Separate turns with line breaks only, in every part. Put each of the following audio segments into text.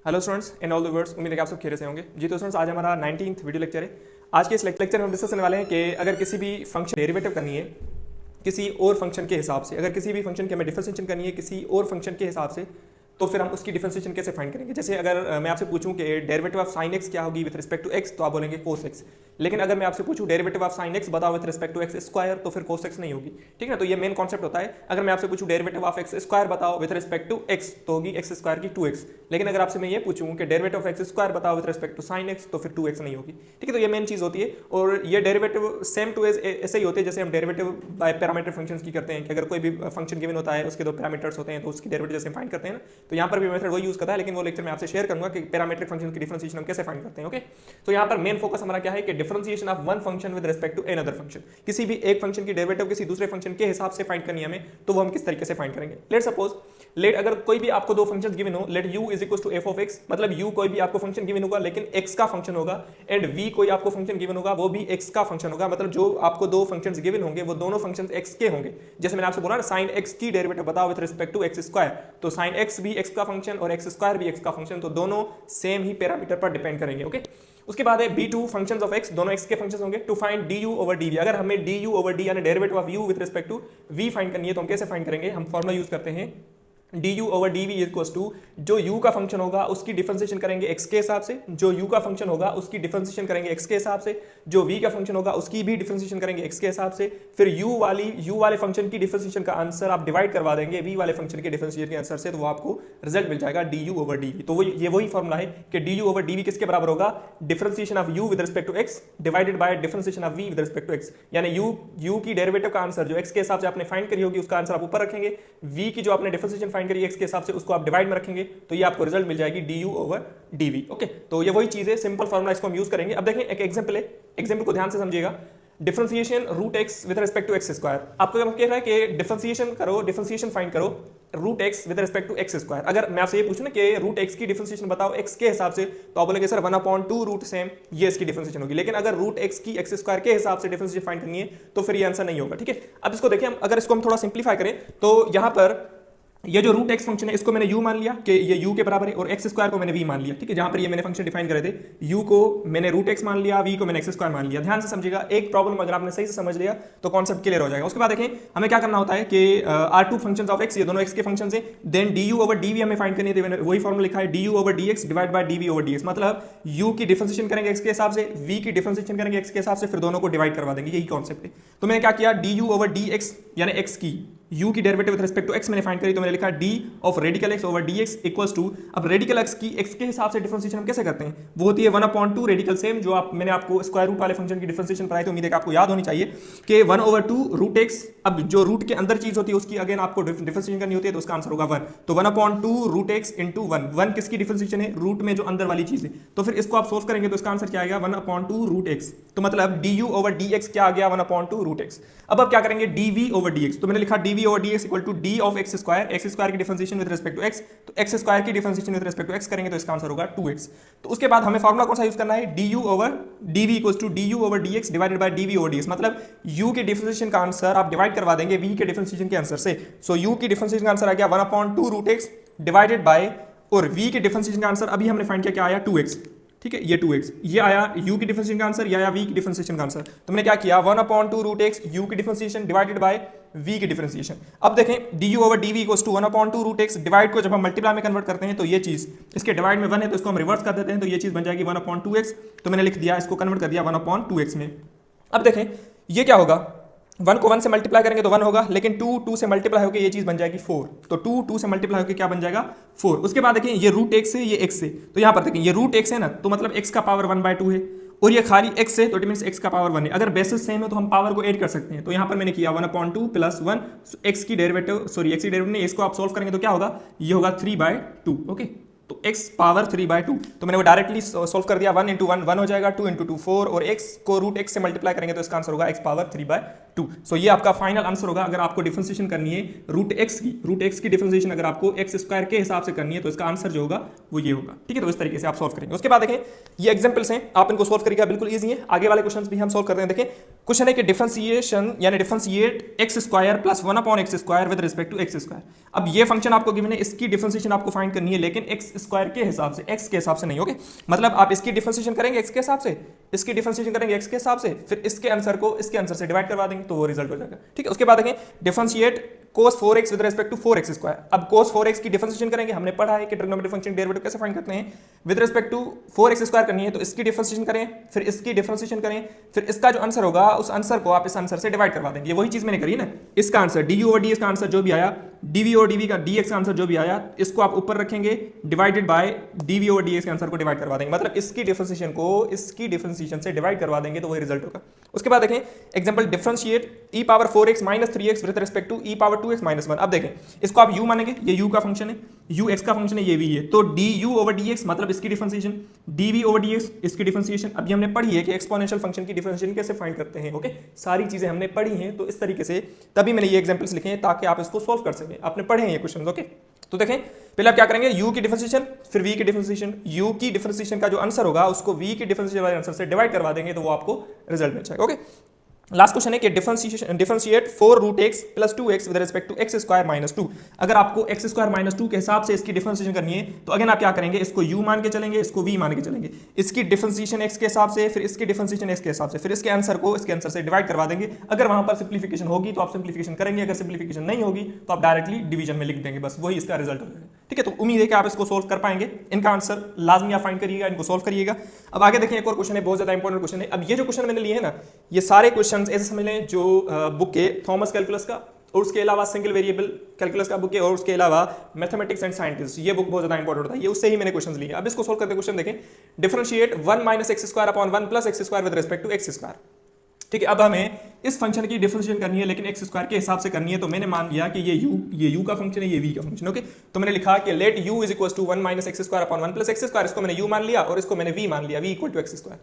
Hello students in all the words, उम्मीद है कि आप सब खैरियत से होंगे। जी तो स्टूडेंट्स, आज हमारा 19th वीडियो लेक्चर है। आज के इस लेक्चर में हम डिस्कस करने वाले हैं कि अगर किसी भी फंक्शन डेरिवेटिव करनी है किसी और फंक्शन के हिसाब से, अगर किसी भी फंक्शन की हमें डिफरेंशिएशन करनी है किसी और फंक्शन के हिसाब से, तो फिर हम उसकी डिफरेंशिएशन कैसे फाइंड करेंगे। जैसे अगर मैं आपसे पूछूं कि डेरिवेटिव ऑफ साइन एक्स क्या होगी विद रिस्पेक्ट टू एक्स, तो आप बोलेंगे कोस एक्स। लेकिन अगर मैं आपसे पूछूं डेरिवेटिव ऑफ साइन एक्स बताओ with respect to x square, तो फिर कोस एक्स नहीं होगी। ठीक है, तो ये मेन कॉन्सेप्ट होता है। अगर मैं आपसे पूछूं डेरिवेटिव ऑफ एक्स स्क्वायर बताओ विद रिस्पेक्ट टू एक्स, तो होगी एक्स स्क्वायर की 2x। लेकिन अगर आपसे मैं ये पूछूं कि डेरिवेटिव ऑफ एक्स स्क्वायर बताओ with respect to sine x, तो फिर 2x नहीं होगी। ठीक है, तो ये मेन चीज होती है। और ये डेरिवेटिव सेम टू ऐसे ही होते हैं जैसे हम डेरिवेटिव बाय पैरामीटर फंक्शंस की करते हैं कि अगर कोई भी फंक्शन गिवन होता है उसके दो पैरामीटर्स होते हैं तो उसकी डेरिवेटिव जैसे फाइंड करते हैं ना, तो यहाँ पर भी मेथड वही यूज करता है। लेकिन वो लेक्चर में आपसे शेयर करूंगा कि पैरामीट्रिक फंक्शन की डिफरेंशिएशन हम कैसे फाइंड करते हैं। ओके, तो यहाँ पर मेन फोकस हमारा क्या है कि differentiation of one function with respect to another function. किसी भी एक फंक्शन की डेरिवेटिव किसी दूसरे फंक्शन के हिसाब से फाइंड करनी है हमें, तो वो हम किस तरीके से फाइंड करेंगे। लेट सपोज अगर कोई भी आपको दो फंक्शंस गिवन हो, let u is equal to f of x, मतलब u कोई भी आपको फंक्शन गिवन होगा लेकिन x का फंक्शन होगा, एंड v कोई आपको फंक्शन गिवन होगा वो भी x का फंक्शन होगा। मतलब जो आपको दो फंक्शंस गिवन होंगे वो दोनों फंक्शंस x के होंगे। जैसे मैंने आपसे बोला ना sin x की डेरिवेटिव बताओ with respect to x square, तो sin x भी x का फंक्शन और x स्क्वायर भी x का फंक्शन, तो दोनों सेम ही पैरामीटर पर डिपेंड करेंगे। ओके, उसके बाद है b2 फंक्शंस ऑफ x, दोनों x के फंक्शंस होंगे। To find du over dv, अगर हमें du ओवर d यानी derivative of u with respect to v find करनी है तो हम कैसे फाइंड करेंगे। हम फॉर्मूला यूज करते हैं du over dv equals to जो u का फंक्शन होगा उसकी डिफरेंशिएशन करेंगे x के हिसाब से, जो u का फंक्शन होगा उसकी डिफरेंशिएशन करेंगे x के हिसाब से, जो v का फंक्शन होगा उसकी भी डिफरेंशिएशन करेंगे x के हिसाब से, फिर u वाले फंक्शन की डिफरेंशिएशन का आंसर आप डिवाइड करवा देंगे v वाले फंक्शन के डिफरेंशिएशन के आंसर से, तो वो आपको रिजल्ट मिल जाएगा du ओवर dv। तो ये वही फॉर्मूला है कि du ओवर dv किसके बराबर होगा, differentiation of u with respect to x divided by differentiation of v with respect to x। यानी u की डेरिवेटिव का आंसर जो x के हिसाब से आपने फाइंड करी होगी उसका आंसर आप ऊपर रखेंगे, v की जो आपने डिफरेंशिएशन फाइंड करी x के हिसाब से उसको आप डिवाइड में रखेंगे, तो ये आपको रिजल्ट मिल जाएगी du ओवर dv। ओके, तो ये वही चीज है, सिंपल फॉर्मूला, इसको हम यूज करेंगे। अब देखें एक एग्जांपल है, एग्जांपल को ध्यान से समझिएगा। Differentiation root x with respect to x square, आपको जब कह रहा है कि डिफरेंशिएशन करो, डिफरेंशिएशन फाइंड करो root x with respect to x square. अगर मैं आपसे ये पूछूं ना कि रूट एक्स की डिफरेंशिएशन बताओ एक्स के हिसाब से, तो आप बोलेंगे सर 1/2 रूट सेम, ये इसकी डिफरेंशिएशन होगी। लेकिन अगर रूट एक्स की एक्स स्क्वायर के हिसाब से डिफरेंशिएशन फाइंड करनी है तो फिर ये आंसर नहीं होगा। ठीक है, अब इसको देखिए, अगर इसको हम थोड़ा सिंप्लीफाई करें तो यहां पर ये जो रूट एक्स फंक्शन है इसको मैंने u मान लिया कि ये u के बराबर है, और एक्स स्क्वायर को मैंने v मान लिया। ठीक है, जहां पर ये मैंने फंक्शन डिफाइन करे थे, u को मैंने रूट एक्स मान लिया, v को मैंने एक्स स्क्वायर मान लिया। ध्यान से समझिएगा, एक प्रॉब्लम अगर आपने सही से समझ लिया तो कॉन्सेप्ट क्लियर हो जाएगा। उसके बाद देखें हमें क्या करना होता है कि R2 फंक्शंस ऑफ x, ये दोनों x के फंक्शंस हैं, देन du ओवर dv हमें फाइंड करनी है। वही फॉर्मूला लिखा है du over dx divide by dv over dx, मतलब u की डिफरेंशिएशन करेंगे x के हिसाब से, v की डिफरेंशिएशन करेंगे x के हिसाब से, फिर दोनों को डिवाइड करवा देंगे, यही कॉन्सेप्ट है। तो मैंने क्या किया, du ओवर dx यानी x की u की derivative with respect to x मैंने फाइंड करी, तो मैंने लिखा d of radical x over dx equals to, अब रेडिकल x की x के हिसाब से डिफरेंशिएशन हम कैसे करते हैं, वो होती है 1/2 रेडिकल सेम, जो मैंने आपको स्क्वायर रूट वाले फंक्शन की डिफरेंशिएशन पढ़ाई, तो उम्मीद है कि आपको याद होनी चाहिए कि 1/2 रूट x। अब जो रूट के अंदर चीज होती है उसकी अगेन आपको डिफरेंशिएशन करनी होती है, तो उसका आंसर होगा 1। तो 1/2 रूट x इंटू 1 किसकी डिफरेंशिएशन है, रूट में जो अंदर वाली चीज है। तो फिर इसको आप सोल्व करेंगे तो इसका आंसर क्या आएगा, 1/2 रूट x। तो मतलब du ओवर dx क्या आ गया, 1/2 रूट x। अब क्या करेंगे, dv ओवर dx, तो मैंने लिखा dv over dx equal to d of x square की differentiation with respect to x, तो एक्स स्क्वायर की differentiation with respect to x करेंगे तो इसका आंसर होगा 2x। तो उसके बाद हमें फार्मूला कौन सा यूज करना है, du over dv equals to du over dx divided by dv over dx, मतलब u की डिफरेंशिएशन का आंसर आप डिवाइड करवा देंगे v के डिफरेंशिएशन के आंसर से। सो u की डिफरेंशिएशन का आंसर आ गया 1/2 रूट x डिवाइडेड बाय, और v के डिफरेंशिएशन का आंसर अभी हमने फाइंड किया, क्या आया 2x। ठीक है, ये 2x, ये आया u की डिफरेंशिएशन का आंसर, ये आया v की डिफरेंशिएशन का आंसर। तो मैंने क्या किया, 1/2 रूट x u की डिफरेंशिएशन डिवाइडेड बाय v की डिफरेंशिएशन। अब देखें du over dv equals to 1/2 root x, divide को जब हम मल्टीप्लाई में कन्वर्ट करते हैं तो ये चीज इसके डिवाइड में 1 है, तो इसको हम रिवर्स कर देते हैं, तो ये चीज बन जाएगी 1/2x। तो मैंने लिख दिया, इसको कन्वर्ट कर दिया 1/2x में। अब देखें ये क्या होगा, 1 को 1 से मल्टीप्लाई करेंगे तो 1 होगा, लेकिन 2 से मल्टीप्लाई होकर ये चीज बन जाएगी 4, तो 2 से मल्टीप्लाई होकर क्या बन जाएगा 4। उसके बाद देखिए ये रूट x है, ये x है, तो यहां पर देखिए ये रूट x है ना, तो मतलब x का पावर 1/2 है, और ये खाली x है तो इट मींस x का पावर 1 है। अगर बेसिस सेम है तो हम पावर को ऐड कर सकते हैं, तो यहां पर मैंने किया 1/2 प्लस 1, x की डेरिवेटिव नहीं, इसको आप सोल्व करेंगे तो क्या होगा, ये होगा 3/2। ओके, तो x पावर 3/2, तो मैंने वो डायरेक्टली सोल्व कर दिया, 1 इंटू 1 हो जाएगा, 2 इंटू 2 4, और x को रूट x से मल्टीप्लाई करेंगे तो इसका आंसर होगा x पावर 3/2। सो ये आपका फाइनल आंसर होगा। अगर आपको डिफरेंशिएशन करनी है रूट x की डिफरेंशिएशन अगर आपको एक्स स्क्वायर के हिसाब से करनी है तो इसका आंसर जो होगा वो ये होगा। ठीक है, तो इस तरीके से आप सोल्व करेंगे। उसके बाद देखें ये एग्जांपल्स हैं, आप इनको सोल्व करिएगा, बिल्कुल ईजी है। आगे वाले क्वेश्चंस भी हम सोल्व कर रहे हैं। देखें क्वेश्चन है कि डिफरेंशिएशन यानी differentiate x square plus 1/x² with respect to x square. अब ये फंक्शन आपको गिवन है, इसकी डिफरेंशिएशन आपको फाइंड करनी है, लेकिन एक्स स्क्वायर के हिसाब से, एक्स के हिसाब से नहीं। ओके, मतलब आप इसकी डिफरेंशिएशन करेंगे एक्स के हिसाब से, इसकी डिफरेंशिएशन करेंगे एक्स के हिसाब से, फिर इसके आंसर को इसके आंसर से डिवाइड करवा देंगे तो वो रिजल्ट हो जाएगा। ठीक है, उसके बाद देखें differentiate cos 4x with respect to 4x²। अब cos 4x की डिफरेंशिएशन करेंगे, हमने पढ़ा है कि ट्रिग्नोमेट्रिक फंक्शन डेरिवेटिव कैसे फाइंड करते हैं, विद रिस्पेक्ट टू 4x² करनी है, तो इसकी डिफरेंशिएशन करें, फिर इसकी डिफरेंशिएशन करें, फिर इसका जो आंसर होगा उस आंसर को आप इस आंसर से डिवाइड करवा देंगे। ये वही चीज मैंने करी ना, इसका आंसर du/dx का आंसर जो भी आया, dv/dv का dx का आंसर जो भी आया, इसको आप ऊपर रखेंगे, डिवाइडेड बाय dv/dx के आंसर को डिवाइड करवा देंगे, मतलब इसकी डिफरेंशिएशन को इसकी डिफरेंशिएशन से डिवाइड करवा देंगे तो वही रिजल्ट होगा। उसके बाद देखें example differentiate e⁴x - 3x with respect to e⁴2x - 1। अब देखें इसको आप u मानेंगे, ये u का फंक्शन है, u x का फंक्शन है, ये v है, तो du/dx मतलब इसकी डिफरेंशिएशन, dv/dx इसकी डिफरेंशिएशन। अभी हमने पढ़ी है कि एक्सपोनेंशियल फंक्शन की डिफरेंशिएशन कैसे फाइंड करते हैं। ओके, सारी चीजें हमने पढ़ी हैं, तो इस तरीके से तभी मैंने ये एग्जांपल्स लिखे हैं ताकि आप इसको सोल्व कर सकें। आपने पढ़े हैं ये क्वेश्चन। ओके, तो देखें पहले आप क्या करेंगे, u की डिफरेंशिएशन फिर v की डिफरेंशिएशन, u की डिफरेंशिएशन का जो आंसर होगा उसको v की डिफरेंशिएशन वाले आंसर से डिवाइड करवा देंगे तो वो आपको रिजल्ट मिल जाएगा। ओके, लास्ट क्वेश्चन है कि differentiate 4√x + 2x with respect to x² - 2। अगर आपको x² - 2 के हिसाब से इसकी डिफरेंशिएशन करनी है तो अगेन आप क्या करेंगे, इसको u मान के चलेंगे, इसको v मान के चलेंगे, इसकी डिफरेंशिएशन x के हिसाब से, फिर इसकी डिफरेंशिएशन x के हिसाब से, फिर इसके आंसर को इसके आंसर से डिवाइड करवा देंगे। अगर वहां पर सिंप्लीफिकेशन होगी तो आप सिंप्लीफिकेशन करेंगे, अगर सिंप्लीफिकेशन नहीं होगी तो आप डायरेक्टली डिवीजन में लिख देंगे, बस वही इसका रिजल्ट हो जाएगा। ठीक है, तो उम्मीद है कि आप इसको सोल्व कर पाएंगे, इनका आंसर लाजमी आप फाइंड करिएगा, इनको सोल्व करिएगा। अब आगे देखें एक और क्वेश्चन है, बहुत ज्यादा इंपॉर्टेंट क्वेश्चन है। अब ये जो क्वेश्चन मैंने लिए है ना, ये सारे क्वेश्चन ऐसे समझ लें जो बुक के थॉमस कैलकुलस का और उसके अलावा सिंगल वेरिएबल कैलकुलस का बुक है, और उसके अलावा मैथमेटिक्स एंड साइंटिस्ट, ये बुक बहुत ज्यादा इंपॉर्टेंट होता है, ये उससे ही मैंने क्वेश्चन लिए। अब इसको सोल्व करते क्वेश्चन देखें, differentiate 1 - x² / 1 + x² with respect to x²। ठीक है, अब हमें इस फंक्शन की डिफरेंशिएशन करनी है, लेकिन x² के हिसाब से करनी है, तो मैंने मान लिया कि ये u का फंक्शन है, ये v का फंक्शन। ओके, तो मैंने लिखा कि लेट u = 1 - x² / 1 + x², इसको मैंने u मान लिया और इसको मैंने v मान लिया, v = x²।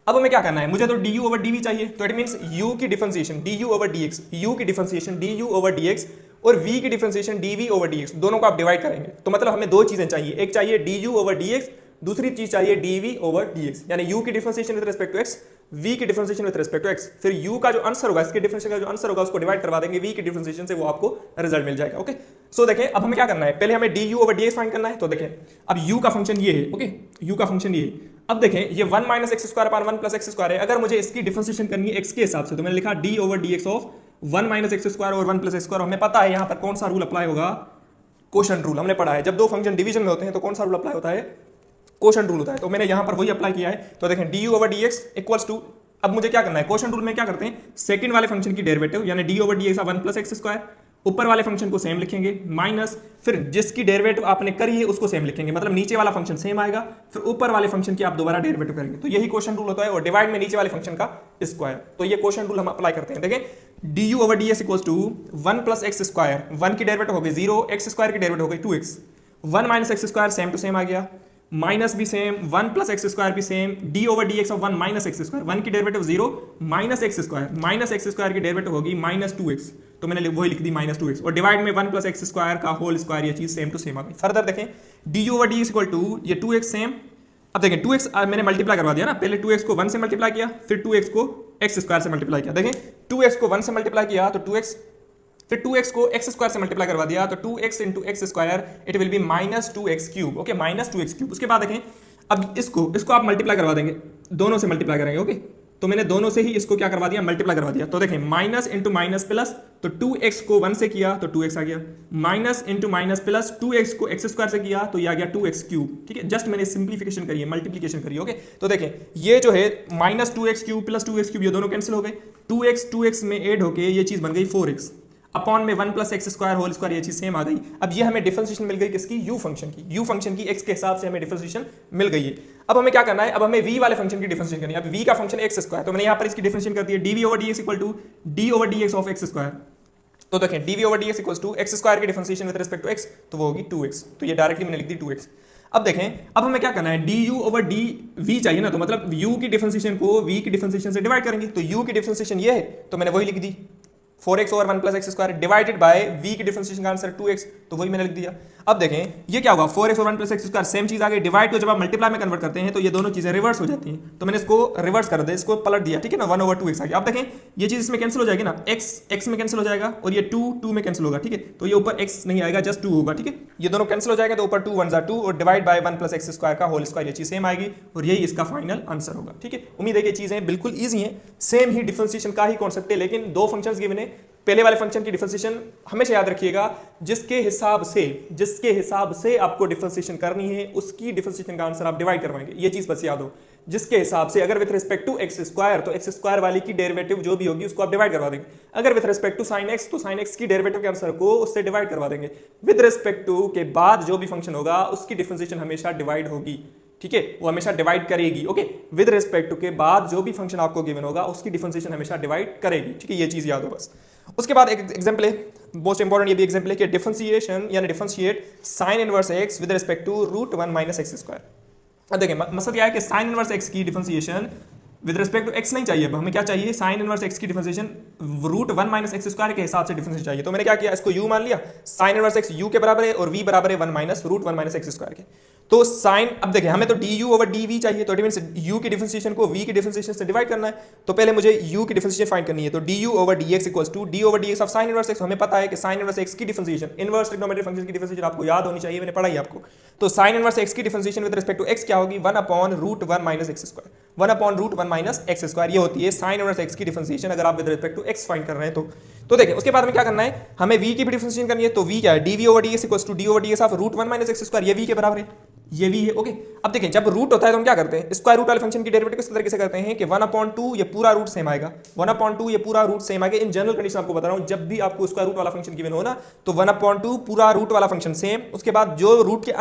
अब हमें क्या करना है, मुझे तो du/dv चाहिए, तो इट मींस u की डिफरेंशिएशन du/dx, u की डिफरेंशिएशन du/dx और v की डिफरेंशिएशन dv/dx, दोनों को आप डिवाइड करेंगे। तो मतलब हमें दो चीजें चाहिए, एक चाहिए du/dx, दूसरी चीज चाहिए dv/dx, यानी u की differentiation with respect to x, v की differentiation with respect to x, फिर u का जो आंसर होगा, इसके डिफरेंशिएशन का जो आंसर होगा उसको डिवाइड करवा देंगे v की डिफरेंशिएशन से, वो आपको रिजल्ट मिल जाएगा। ओके, सो देखें अब हमें क्या करना है, पहले हमें du/dx फाइंड करना है। तो देखें अब u का फंक्शन ये है, ओके, u का फंक्शन ये है। अब देखें ये 1 - x² / 1 + x² है, अगर मुझे इसकी डिफरेंशिएशन करनी है x के हिसाब से, तो मैंने लिखा d/dx ऑफ 1 - x² और 1 + x²। हमें पता है यहाँ पर कौन सा रूल अप्लाई होगा, कोशन रूल, हमने पढ़ा है जब दो फंक्शन डिवीजन में होते हैं तो कौन सा रूल अप्लाई होता है, कोशन रूल होता है, तो मैंने यहाँ पर वही अप्लाई किया है। तो देखें du/dx इक्वल्स टू, अब मुझे क्या करना है, कोशन रूल में क्या करते हैं, सेकंड वाले फंक्शन की डेरिवेटिव यानी d/dx ऑफ 1 + x², ऊपर वाले फंक्शन को सेम लिखेंगे, माइनस फिर जिसकी डेरिवेटिव आपने करी है उसको सेम लिखेंगे, मतलब नीचे वाला फंक्शन सेम आएगा, फिर ऊपर वाले फंक्शन की आप दोबारा डेरिवेटिव करेंगे, तो यही क्वेश्चन रूल होता है, और डिवाइड में नीचे वाले फंक्शन का स्क्वायर, तो ये क्वेश्चन रूल हम अप्लाई करते हैं। देखें du/dx इक्वल्स टू 1 + x², 1 की डेरिवेटिव हो गई 0, x² की डेरिवेटिव हो गई 2x, 1 - x² same to same आ गया, माइनस भी सेम, 1 + x² भी सेम, d/dx ऑफ 1 - x², 1 की डेरिवेटिव 0 - x² की डेरिवेटिव होगी -2x, तो मैंने वही लिख दी -2x, और डिवाइड में 1 + x² का होल स्क्वायर, ये चीज सेम टू सेम आ गई। फर्दर देखें du/dx इक्वल टू ये 2x सेम, अब देखें 2x मैंने मल्टीप्लाई करवा दिया ना, पहले 2x को 1 से मल्टीप्लाई किया, फिर 2x को x² से मल्टीप्लाई किया। देखें 2x को 1 से मल्टीप्लाई किया तो 2x, फिर 2x को x² से मल्टीप्लाई करवा दिया तो 2x × x² it will B -2x³। Okay, -2x³। उसके बाद देखें अब इसको आप मल्टीप्लाई करवा देंगे, दोनों से मल्टीप्लाई करेंगे। ओके, तो मैंने दोनों से ही इसको क्या करवा दिया, मल्टीप्लाई करवा दिया। तो देखें माइनस इंटू माइनस प्लस, तो 2x को 1 से किया तो 2x आ गया, minus into minus plus 2x को x² से किया तो ये आ गया 2x³ ठीक है, जस्ट मैंने सिंप्लीफिकेशन करी है, मल्टीप्लीकेशन करी है। ओके, तो देखें ये जो है -2x³ प्लस 2x³ ये दोनों कैंसिल हो गए, 2x में ऐड होके ये चीज बन गई 4x अपॉन में 1 + x² होल स्क्वायर, ये चीज सेम आ गई। अब ये हमें डिफरेंशिएशन मिल गई किसकी, u फंक्शन की, u फंक्शन की x के हिसाब से हमें डिफरेंशिएशन मिल गई है। अब हमें क्या करना है, अब हमें v वाले फंक्शन की डिफरेंशिएशन करनी है। अब v का फंक्शन x², तो मैंने यहां पर इसकी डिफरेंशिएशन कर दी है, dv/dx equal to d/dx of x²। तो देखें dv/dx इक्वल टू x² की differentiation with respect to x, तो वो होगी 2x, तो ये डायरेक्टली मैंने लिख दी 2x। अब देखें अब हमें क्या करना है, du/dv चाहिए ना, तो मतलब u की डिफरेंशिएशन को v की डिफरेंशिएशन से डिवाइड करेंगे, तो u की डिफरेंशिएशन ये है तो मैंने वही लिख दी, 4x over 1 plus x square divided by v की डिफरेंशिएशन का आंसर 2x, तो वही मैंने लिख दिया। अब देखें ये क्या होगा, 4x over 1 plus x square same चीज आ गई, डिवाइड को जब आप मल्टीप्लाई में कन्वर्ट करते हैं तो ये दोनों चीजें रिवर्स हो जाती हैं, तो मैंने इसको रिवर्स कर दिया, इसको पलट दिया, ठीक है ना, 1 ओवर 2x आ गया। अब देखें ये चीज इसमें कैंसिल हो जाएगी ना, x में कैंसिल हो जाएगा और ये 2 में कैंसिल होगा, ठीक है, तो ये ऊपर x नहीं आएगा, जस्ट 2 होगा, ठीक है, ये दोनों कैंसिल हो जाएगा तो ऊपर 2 1 2 और divide by 1 plus x square का होल स्क्वायर, ये चीज सेम आएगी और यही इसका फाइनल आंसर होगा, ठीक है। उम्मीद है कि चीजें बिल्कुल ईजी हैं, सेम ही डिफरेंशिएशन का ही कॉन्सेप्ट है, लेकिन दो फंक्शंस गिवन है। पहले वाले फंक्शन की डिफरेंशिएशन हमेशा याद रखिएगा, जिसके हिसाब से आपको डिफरेंशिएशन करनी है उसकी डिफरेंशिएशन का आंसर आप डिवाइड करवाएंगे, ये चीज बस याद हो। जिसके हिसाब से, अगर with respect to x square तो एक्स स्क्वायर वाली की डेरिवेटिव जो भी होगी उसको आप डिवाइड करवा देंगे, अगर with respect to sine x तो साइन एक्स की डेरिवेटिव के आंसर को उससे डिवाइड करवा देंगे। विद रिस्पेक्ट टू के बाद जो भी फंक्शन होगा उसकी डिफरेंशिएशन हमेशा डिवाइड होगी, ठीक है, वो हमेशा डिवाइड करेगी, ओके। विद रिस्पेक्ट टू के बाद जो भी फंक्शन आपको गिवन होगा उसकी डिफरेंशिएशन हमेशा डिवाइड करेगी, ठीक है, ये चीज याद हो बस। उसके बाद एक एग्जांपल है, मोस्ट इंपॉर्टेंट ये भी एग्जांपल है कि डिफरेंशिएशन यानी differentiate sine inverse x with respect to root 1 minus x square. अब देखिए मसला क्या है कि साइन इनवर्स एक्स की differentiation with respect to x नहीं चाहिए, हमें क्या चाहिए, साइन इनवर्स एक्स की differentiation root 1 minus x square के हिसाब से डिफरेंशिएशन चाहिए। तो मैंने क्या किया, इसको u मान लिया, साइन इनवर्स एक्स u के बराबर है और v बराबर है 1 minus root 1 minus x square के। तो साइन, अब देखिए हमें तो du ओवर dv चाहिए, तो इट मींस u की डिफरेंशिएशन को v की डिफरेंशिएशन से डिवाइड करना है, तो पहले मुझे u की डिफरेंशिएशन फाइंड करनी है। तो du over dx equals to d over dx of sine inverse x. हमें पता है कि साइन इनवर्स एक्स की डिफरेंशिएशन, इनवर्स ट्रिग्नोमेट्रिक फंक्शन की डिफरेंशिएशन आपको याद होनी चाहिए, मैंने पढ़ाई आपको। तो साइन इनवर्स एक्स की differentiation with respect to x क्या होगी, 1 upon root 1 minus x square, 1 upon root 1 minus x square, ये होती है साइन इनवर्स एक्स की डिफरेंशिएशन अगर आप with respect to x find कर रहे हैं तो देखिए उसके बाद में क्या करना है, हमें v की भी डिफरेंशिएशन करनी है। तो v क्या है, dv over dx equals to d over dx of root 1 minus x square, ये v के बराबर है, ये v है, ओके। अब देखें जब रूट होता है तो हम क्या करते हैं, स्क्वायर रूट वाले फंक्शन की डेरिवेटिव किस तरीके से करते हैं कि 1/2 ये पूरा रूट सेम आएगा, 1/2 ये पूरा रूट सेम आएगा। इन जनरल कंडीशन आपको बता रहा हूं, जब भी आपको स्क्वायर रूट वाला फंक्शन गिवन हो ना तो 1/2 पूरा रूट वाला फंक्शन सेम, उसके बाद जो रूट के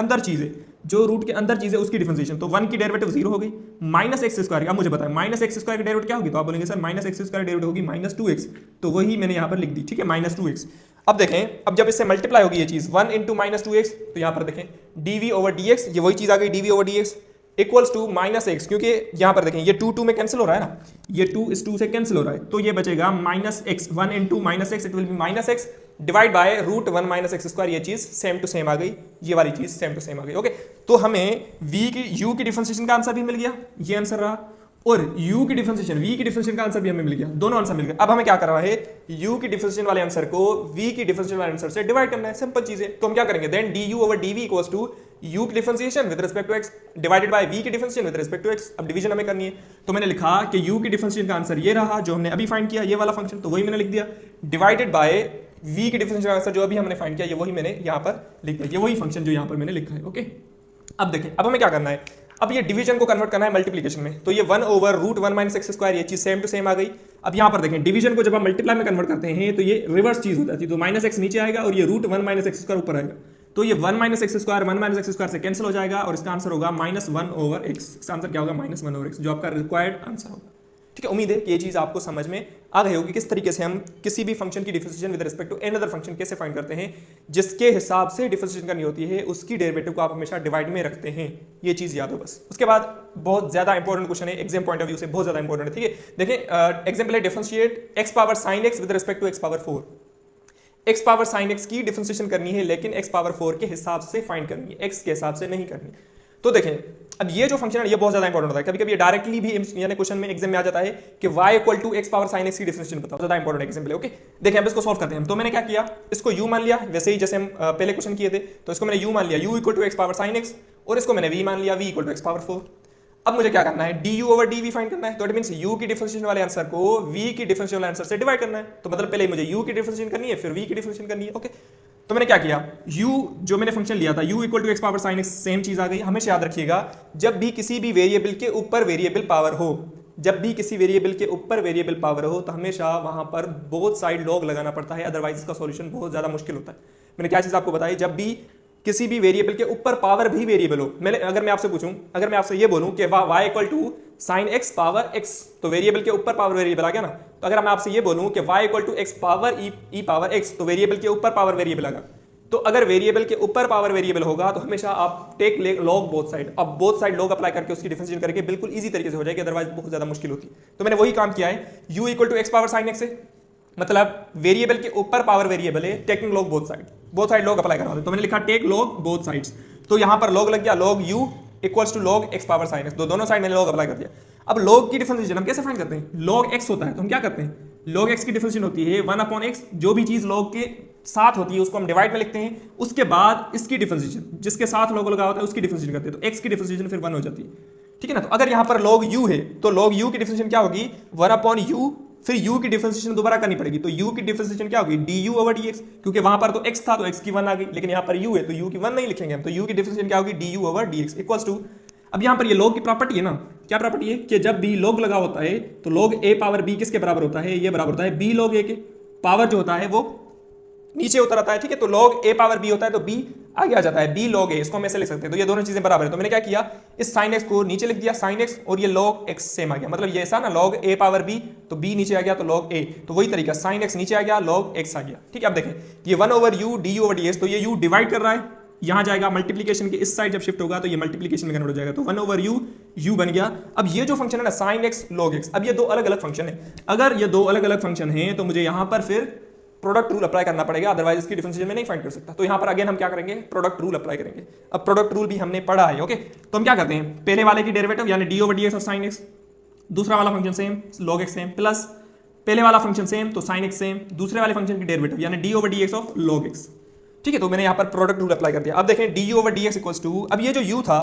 अंदर चीज है उसकी डिफरेंशिएशन, तो 1 की डेरिवेटिव 0 हो गई, माइनस एक्स स्क्वायर। अब मुझे बताएं माइनस एक्स स्क्वायर की डेरिवेटिव क्या होगी, तो आप बोलेंगे सर माइनस एक्स स्क्वायर की डेरिवेटिव होगी माइनस 2x, तो वही मैंने यहां पर लिख दी, ठीक है, माइनस 2x। अब देखें, अब जब इससे मल्टीप्लाई होगी ये चीज 1 इंटू माइनस 2x, तो यहां पर देखें dv ओवर dx, ये वही चीज आ गई dv over dx equals to minus x, क्योंकि यहां पर देखें ये 2 में कैंसिल हो रहा है ना, ये 2 इस 2 से कैंसिल हो रहा है, तो ये बचेगा minus x, 1 into minus x, it will be minus x divide by root 1 minus x square, ये चीज सेम टू सेम आ गई, ये वाली चीज सेम टू सेम आ गई, ओके। तो हमें u की डिफरेंशिएशन का आंसर भी मिल गया, ये आंसर रहा, और u की डिफरेंशिएशन, v की डिफरेंशिएशन का आंसर भी हमें मिल गया, दोनों आंसर मिल गए। अब हमें क्या करना है, u की डिफरेंशिएशन वाले आंसर को v की डिफरेंशिएशन वाले आंसर से डिवाइड करना है, सिंपल चीज है। तो हम क्या करेंगे, then du over dv equals to u की differentiation with respect to x divided by v की differentiation with respect to x। अब डिवीजन हमें करनी है, तो मैंने लिखा कि u की डिफरेंशिएशन का आंसर ये रहा जो हमने अभी फाइंड किया, ये वाला फंक्शन, तो वही मैंने लिख दिया, डिवाइडेड बाय v की डिफरेंशिएशन का आंसर जो अभी हमने फाइंड किया, ये वही मैंने यहाँ पर लिख दिया, ये वही फंक्शन जो यहाँ पर मैंने लिखा है, ओके। अब देखें, अब हमें क्या करना है, अब ये डिवीजन को कन्वर्ट करना है मल्टीप्लिकेशन में, तो ये 1 over root 1 minus x square, ये चीज सेम टू सेम आ गई। अब यहाँ पर देखें डिवीजन को जब आप मल्टीप्लाई में कन्वर्ट करते हैं तो ये रिवर्स चीज हो जाती है, तो माइनस एक्स नीचे आएगा और ये रूट 1 माइनस एक्स स्क्वायर ऊपर आएगा, तो ये 1 माइनस एक्स स्क्वायर से कैंसिल हो जाएगा और इसका आंसर होगा -1 ओवर एक्स। इसका आंसर क्या होगा, -1 ओवर एक्स, जो आपका रिक्वायर्ड आंसर होगा, ठीक है। उम्मीद है कि ये चीज आपको समझ में आ गई होगी, किस तरीके से हम किसी भी फंक्शन की differentiation with respect to any other function कैसे फाइंड करते हैं, जिसके हिसाब से डिफरेंशिएशन करनी होती है उसकी डेरिवेटिव को आप हमेशा डिवाइड में रखते हैं, ये चीज याद हो बस। उसके बाद बहुत ज्यादा इंपॉर्टेंट क्वेश्चन है, एग्जाम पॉइंट ऑफ व्यू से बहुत ज्यादा इंपॉर्टेंट है, ठीक है। देखिए एग्जांपल है differentiate x power sin x with respect to x power 4। x power sin x की डिफरेंशिएशन करनी है, लेकिन x पावर 4 के हिसाब से फाइंड करनी है, x के हिसाब से नहीं करनी। तो देखें अब ये जो फंक्शन है ये बहुत ज्यादा इंपॉर्टेंट होता है, कभी कभी ये डायरेक्टली भी यानी क्वेश्चन में एग्जाम में आ जाता है कि y equal to x power sin x की डिफरेंशिएशन बताओ, ज्यादा इंपॉर्टेंट एग्जांपल है, ओके। देखिए अब इसको सॉल्व करते हैं। तो मैंने क्या किया, इसको u मान लिया, वैसे ही जैसे हम पहले क्वेश्चन किए थे, तो इसको मैंने u मान लिया, u equal to x power sin x, और इसको मैंने v मान लिया, v equal to x power 4। अब मुझे क्या करना है, du ओवर dv फाइंड करना है, तो इट मींस u की डिफरेंशिएशन वाले आंसर को v की डिफरेंशिएशन वाले आंसर से डिवाइड करना है। तो मतलब पहले मुझे u की डिफरेंशिएशन करनी है, फिर v की डिफरेंशिएशन करनी है, ओके। तो मैंने क्या किया, u जो मैंने फंक्शन लिया था u equal to x power sin x, same चीज आ गई। हमेशा याद रखिएगा जब भी किसी भी वेरिएबल के ऊपर वेरिएबल पावर हो, जब भी किसी वेरिएबल के ऊपर वेरिएबल पावर हो, तो हमेशा वहां पर बोथ साइड लॉग लगाना पड़ता है, अदरवाइज इसका सॉल्यूशन बहुत ज्यादा मुश्किल होता है। मैंने क्या चीज आपको बताई, जब भी किसी भी वेरिएबल के ऊपर पावर भी वेरिएबल हो, अगर मैं आपसे पूछूं, अगर मैं आपसे ये बोलूं कि y equal to sine x power x, तो वेरिएबल के ऊपर पावर वेरिएबल आ गया ना। तो अगर मैं आपसे ये बोलूं कि y equal to x power e power x, तो वेरिएबल के ऊपर पावर वेरिएबल आएगा। तो अगर वेरिएबल के ऊपर पावर वेरिएबल होगा तो हमेशा आप टेक लॉग बोथ साइड, अब बोथ साइड लॉग अप्लाई करके उसकी डिफरेंशिएशन करके बिल्कुल इजी तरीके से हो जाएगी, अदरवाइज बहुत ज्यादा मुश्किल होती है। तो मैंने वही काम किया है, u equal to x power sin x से मतलब वेरिएबल के ऊपर पावर वेरिएबल है, taking log both side log apply करवा दे। तो मैंने लिखा टेक लॉग बोथ साइड्स, तो यहां पर लॉग लग गया, log u equals to log x power sine x, दोनों साइड मैंने लॉग अप्लाई कर दिया। अब लॉग की डिफरेंशिएशन हम कैसे फाइंड करते हैं? लॉग एक्स होता है तो हम क्या करते हैं, लॉग एक्स की डिफरेंशिएशन होती है 1 अपॉन एक्स, जो भी चीज लॉग के साथ होती है उसको हम डिवाइड में लिखते हैं, उसके बाद इसकी डिफरेंशिएशन जिसके साथ लॉग लगा होता है उसकी डिफरेंशिएशन करते हैं, तो एक्स की डिफरेंशिएशन फिर 1 हो जाती है, ठीक है ना। तो अगर यहां पर log u है तो log u की डिफरेंशिएशन क्या होगी, 1 अपॉन u, फिर u की डिफरेंशिएशन दोबारा करनी पड़ेगी, तो u की डिफरेंशिएशन क्या होगी, du ओवर dx, क्योंकि वहां पर तो x था तो x की 1 आ गई, लेकिन यहां पर u है तो u की 1 नहीं लिखेंगे हम, तो u की डिफरेंशिएशन क्या होगी, du over dx equals to, अब यहां पर ये log की प्रॉपर्टी है ना, क्या प्रॉपर्टी है कि जब भी log लगा होता है तो log a पावर b किसके बराबर होता है, ये बराबर होता है b log a के, पावर जो होता है वो नीचे उतर आता है, ठीक है। तो log a पावर b होता है तो b आगे आ जाता है, b log a, इसको हम ऐसे लिख सकते हैं। तो ये दोनों चीजें बराबर है, तो मैंने क्या किया, इस sin x को नीचे लिख दिया sin x, और ये log x सेम आ गया, मतलब ये ऐसा ना log a पावर b, तो b नीचे आ गया तो log a, तो वही तरीका sin x नीचे आ गया log x आ गया, ठीक है। अब देखें ये 1 over u du over ds, तो ये u डिवाइड कर रहा है, यहां जाएगा मल्टीप्लीकेशन के इस साइड जब शिफ्ट होगा तो ये मल्टीप्लीकेशन में कन्वर्ट हो जाएगा, तो 1 ओवर u बन गया। अब ये जो फंक्शन है ना sin x log x, अब ये दो अलग अलग फंक्शन है, अगर ये दो अलग अलग फंक्शन है तो मुझे यहां पर फिर प्रोडक्ट रूल अप्लाई करना पड़ेगा, अदरवाइज इसकी डिफरेंशिएशन में नहीं फाइंड कर सकता। तो यहां पर अगेन हम क्या करेंगे, प्रोडक्ट रूल अप्लाई करेंगे। अब प्रोडक्ट रूल भी हमने पढ़ा है, ओके। तो हम क्या करते हैं, पहले वाले की डेरिवेटिव यानी डी ओवर डी एक्स और साइन एक्स, दूसरा वाला function same log x same, plus पहले वाला फंक्शन सेम तो sin x सेम, दूसरे वाले फंक्शन की डेरिवेटिव यानी D over d x of log x, ठीक है। तो मैंने यहां पर प्रोडक्ट रूल अप्लाई कर दिया। अब देखें d over d x equals to, अब ये जो u था,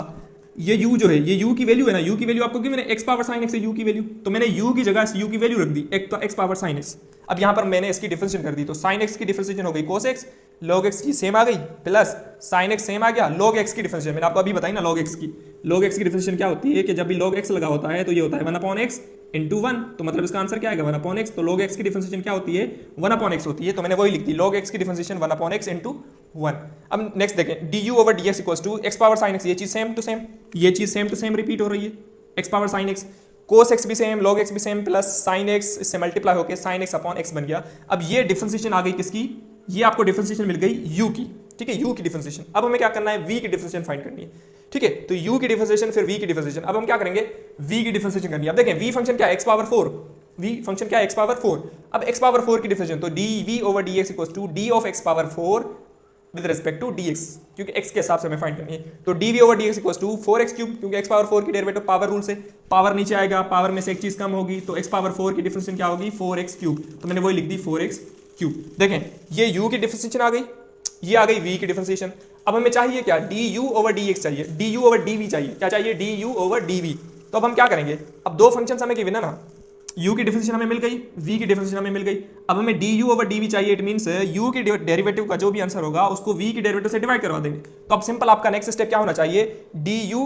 ये u जो है ये u की वैल्यू है ना, u की वैल्यू आपको क्यों, मैंने x पावर sin x है u की वैल्यू, तो मैंने u की जगह u की वैल्यू रख दी x पावर sin x। अब यहां पर मैंने इसकी डिफरेंशिएशन कर दी, तो sin x की डिफरेंशिएशन हो गई cos x, log x की सेम आ गई, प्लस sin x सेम आ गया, log x की डिफरेंशिएशन मैंने आपको अभी बताई ना, log x की डिफरेंशिएशन क्या होती है कि जब भी log x लगा होता है तो ये होता है 1 अपॉन x इंटू 1, तो मतलब इसका आंसर क्या आएगा 1 अपॉन x, तो log x की डिफरेंशिएशन क्या होती है 1 अपॉन x होती है, तो मैंने वही लिख दी log x की डिफरेंशिएशन 1 अपॉन x इंटू 1। अब नेक्स्ट देखें du over dx equals to x power sin x, ये चीज सेम टू सेम, ये चीज सेम टू सेम रिपीट हो रही है, x power sin x, cos x भी सेम, log x भी सेम, प्लस sin x इससे मल्टीप्लाई होकर sin x अपॉन x बन गया। अब ये डिफरेंशिएशन आ गई किसकी, ये आपको डिफरेंशिएशन मिल गई u की, ठीक है, u की डिफरेंशिएशन। अब हमें क्या करना है, v की डिफरेंशिएशन फाइंड करनी है, ठीक है। तो u की डिफरेंशिएशन फिर v की डिफरेंशिएशन, अब हम क्या करेंगे, v की डिफरेंशिएशन करनी है। अब देखें v फंक्शन क्या है, x पावर 4, v फंक्शन क्या है x पावर 4, अब x पावर 4 की डिफरेंशिएशन, तो dv over dx equals to d of x power 4 with respect to dx, क्योंकि x के हिसाब से हमें फाइंड करनी है, तो dv over dx equals to 4x cube, क्योंकि x पावर 4 की डेरिवेटिव पावर रूल से पावर नीचे आएगा, पावर में से एक चीज कम होगी, तो x पावर 4 की डिफरेंशिएशन क्या होगी 4x क्यूब, तो मैंने वही लिख दी 4x क्यूब। देखें ये u की डिफरेंशिएशन आ गई, ये आ गई v की डिफरेंशिएशन। अब हमें चाहिए क्या, du ओवर dx चाहिए, du ओवर dv चाहिए, क्या चाहिए du ओवर dv। तो अब हम क्या करेंगे, अब दो फंक्शन हमें गिवन है ना, u की डिफरेंशिएशन हमें मिल गई, v की डिफरेंशिएशन हमें मिल गई, अब हमें du ओवर dv चाहिए, इट मींस u की डेरिवेटिव का जो भी आंसर होगा उसको v की डेरिवेटिव से डिवाइड करवा देंगे। तो अब सिंपल आपका नेक्स्ट स्टेप क्या होना चाहिए, du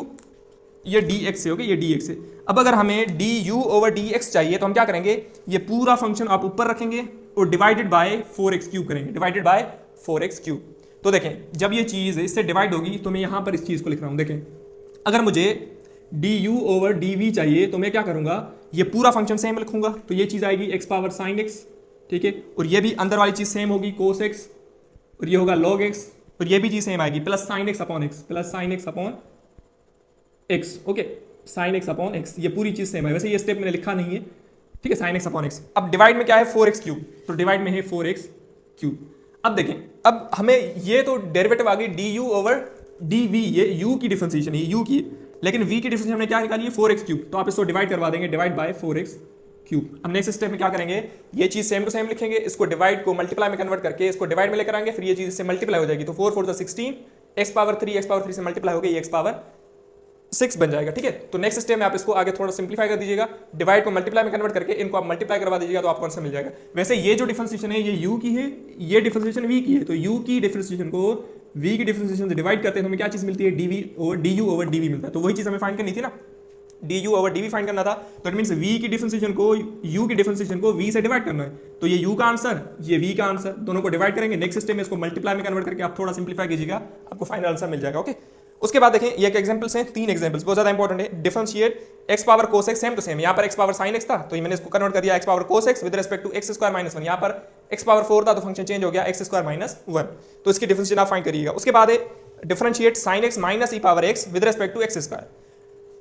ये dx से, ओके, ये dx से। अब अगर हमें du ओवर dx चाहिए तो हम क्या करेंगे, ये पूरा फंक्शन आप ऊपर रखेंगे और डिवाइडेड बाय 4x क्यूब करेंगे, डिवाइडेड बाय 4x क्यूब। तो देखें जब ये चीज इससे डिवाइड होगी तो मैं यहां पर इस चीज को लिख रहा हूं, देखें अगर मुझे du ओवर dv चाहिए तो मैं क्या करूंगा, ये पूरा फंक्शन सेम लिखूंगा, तो ये चीज आएगी x पावर sin x, ठीक है, और ये भी अंदर वाली चीज सेम होगी cos x, और ये होगा log x, और ये भी चीज सेम आएगी plus sin x upon x, plus sin x upon x, okay, sin x upon x, ये पूरी चीज सेम है। वैसे ये स्टेप मैंने लिखा नहीं है, ठीक है, sin x अपॉन x। अब डिवाइड में क्या है 4x क्यूब, तो डिवाइड में है 4x क्यूब। अब देखें अब हमें ये तो डेरिवेटिव आ गई du ओवर dv, ये u की डिफरेंशिएशन है, u की, लेकिन v की डिफरेंशिएशन हमने क्या निकाली है 4x क्यूब, तो आप इसको डिवाइड करवा देंगे, डिवाइड बाय 4x क्यूब। अब नेक्स्ट स्टेप में क्या करेंगे, ये चीज सेम टू सेम लिखेंगे, इसको डिवाइड को मल्टीप्लाई में कन्वर्ट करके इसको डिवाइड में लेकर आएंगे, फिर ये चीज इससे मल्टीप्लाई हो जाएगी, तो 4 4 16, x पावर 3 से मल्टीप्लाई हो गई, x पावर 6 बन जाएगा, ठीक है। तो नेक्स्ट स्टेप में आप इसको आगे थोड़ा सिंप्लीफाई कर दीजिएगा, डिवाइड को मल्टीप्लाई में कन्वर्ट करके इनको आप मल्टीप्लाई करवा दीजिएगा, तो आपको आंसर मिल जाएगा। वैसे ये जो डिफरेंशिएशन है ये u की है, ये डिफरेंशिएशन v की है, तो u की डिफरेंशिएशन को v की डिफरेंशिएशन से डिवाइड करते हैं तो हमें क्या चीज मिलती है, du ओवर dv मिलता है। तो वही चीज हमें फाइंड करनी थी ना, du ओवर dv फाइंड करना था, तो इट मींस v की डिफरेंशिएशन को u की डिफरेंशिएशन को v से डिवाइड करना है, तो ये u का आंसर, ये v का आंसर, दोनों को डिवाइड करेंगे। नेक्स्ट स्टेप में इसको मल्टीप्लाई में कन्वर्ट करके आप थोड़ा सिंप्लीफाई कीजिएगा, आपको फाइनल आंसर मिल जाएगा, ओके। उसके बाद देखें ये एक एग्जांपल्स हैं, 3 एग्जांपल्स बहुत ज्यादा इंपॉर्टेंट है। Differentiate x power cos x same to same, यहां पर x पावर sin x था तो ये मैंने इसको कन्वर्ट कर दिया x power cos x with respect to x square minus 1, यहां पर x पावर 4 था तो फंक्शन चेंज हो गया x स्क्वायर माइनस 1, तो इसकी डिफरेंशिएशन आप फाइंड करिएगा। उसके बाद है differentiate sin x minus e power x with respect to x square,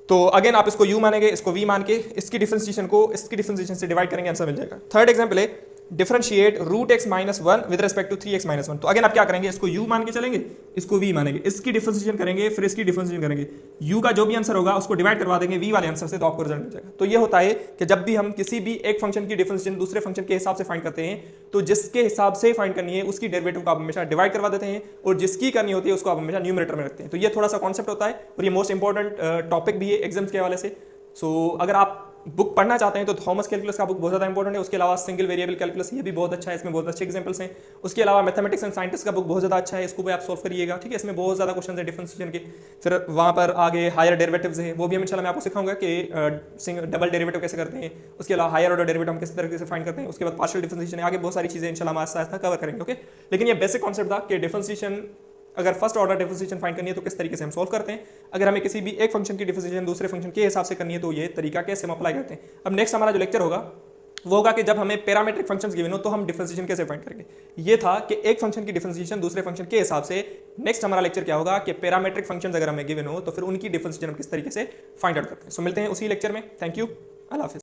तो अगेन आप इसको u मानेंगे, इसको v मान के इसकी डिफरेंशिएशन को इसकी डिफरेंशिएशन से डिवाइड करेंगे, आंसर मिल जाएगा। थर्ड एग्जांपल है differentiate root x minus one with respect to 3x minus one. तो अगेन आप क्या करेंगे, इसको u मान के चलेंगे, इसको v मानेंगे, इसकी डिफरेंशिएशन करेंगे, फिर इसकी डिफरेंशिएशन करेंगे, u का जो भी आंसर होगा उसको डिवाइड करवा देंगे v वाले आंसर से, तो आपको रिजल्ट मिल जाएगा। तो ये होता है कि जब भी हम किसी भी एक फंक्शन की डिफरेंशिएशन दूसरे फंक्शन के हिसाब से फाइंड करते हैं तो जिसके हिसाब से फाइंड करनी है उसकी डेरिवेटिव को आप हमेशा डिवाइड करवा देते हैं और जिसकी करनी होती है उसको आप हमेशा न्यूमरेटर में रखते हैं। तो ये थोड़ा सा कॉन्सेप्ट होता है और ये मोस्ट इंपॉर्टेंट टॉपिक भी है एग्जाम्स के हवाले से। सो अगर आप बुक पढ़ना चाहते हैं तो थॉमस कैलकुलस का बुक बहुत ज़्यादा इंपॉर्टेंट है। उसके अलावा सिंगल वेरिएबल कैलकुलस ये भी बहुत अच्छा है, इसमें बहुत अच्छे एग्जांपल्स हैं। उसके अलावा मैथमेटिक्स एंड साइंटिस्ट का बुक बहुत ज़्यादा अच्छा है, इसको भी आप सॉल्व करिएगा, ठीक है। इसमें बहुत ज़्यादा क्वेश्चन है डिफरेंशिएशन के। फिर वहाँ पर आगे हायर डेरिवेटिव्स हैं, वो भी हम इंशाल्लाह मैं आपको सिखाऊंगा कि डबल डेरिवेटिव कैसे करते हैं। उसके अलावा हायर ऑर्डर डेरिवेटिव हम किस तरीके से फाइंड करते हैं। उसके बाद पार्शियल डिफरेंशिएशन है, आगे बहुत सारी चीज़ें इंशाल्लाह हम आहिस्ता आहिस्ता कवर करेंगे, ओके। लेकिन ये बेसिक कॉन्सेप्ट था कि डिफरेंशिएशन अगर फर्स्ट ऑर्डर डिफरेंशिएशन फाइंड करनी है तो किस तरीके से हम सॉल्व करते हैं। अगर हमें किसी भी एक फंक्शन की डिफरेंशिएशन दूसरे फंक्शन के हिसाब से करनी है तो ये तरीका कैसे हम अप्लाई करते हैं। अब नेक्स्ट हमारा जो लेक्चर होगा वो होगा कि जब हमें पैरामीट्रिक फंक्शंस गिवन हो तो हम डिफरेंशिएशन कैसे फाइंड करेंगे। ये था कि एक फंक्शन की डिफरेंशिएशन दूसरे फंक्शन के हिसाब से। नेक्स्ट हमारा लेक्चर क्या होगा कि पैरामीट्रिक फंक्शंस अगर हमें गिवन हो तो फिर उनकी डिफरेंशिएशन हम किस तरीके से फाइंड आउट करते हैं। सो मिलते हैं उसी लेक्चर में। थैंक यू, अल्लाह हाफिज़।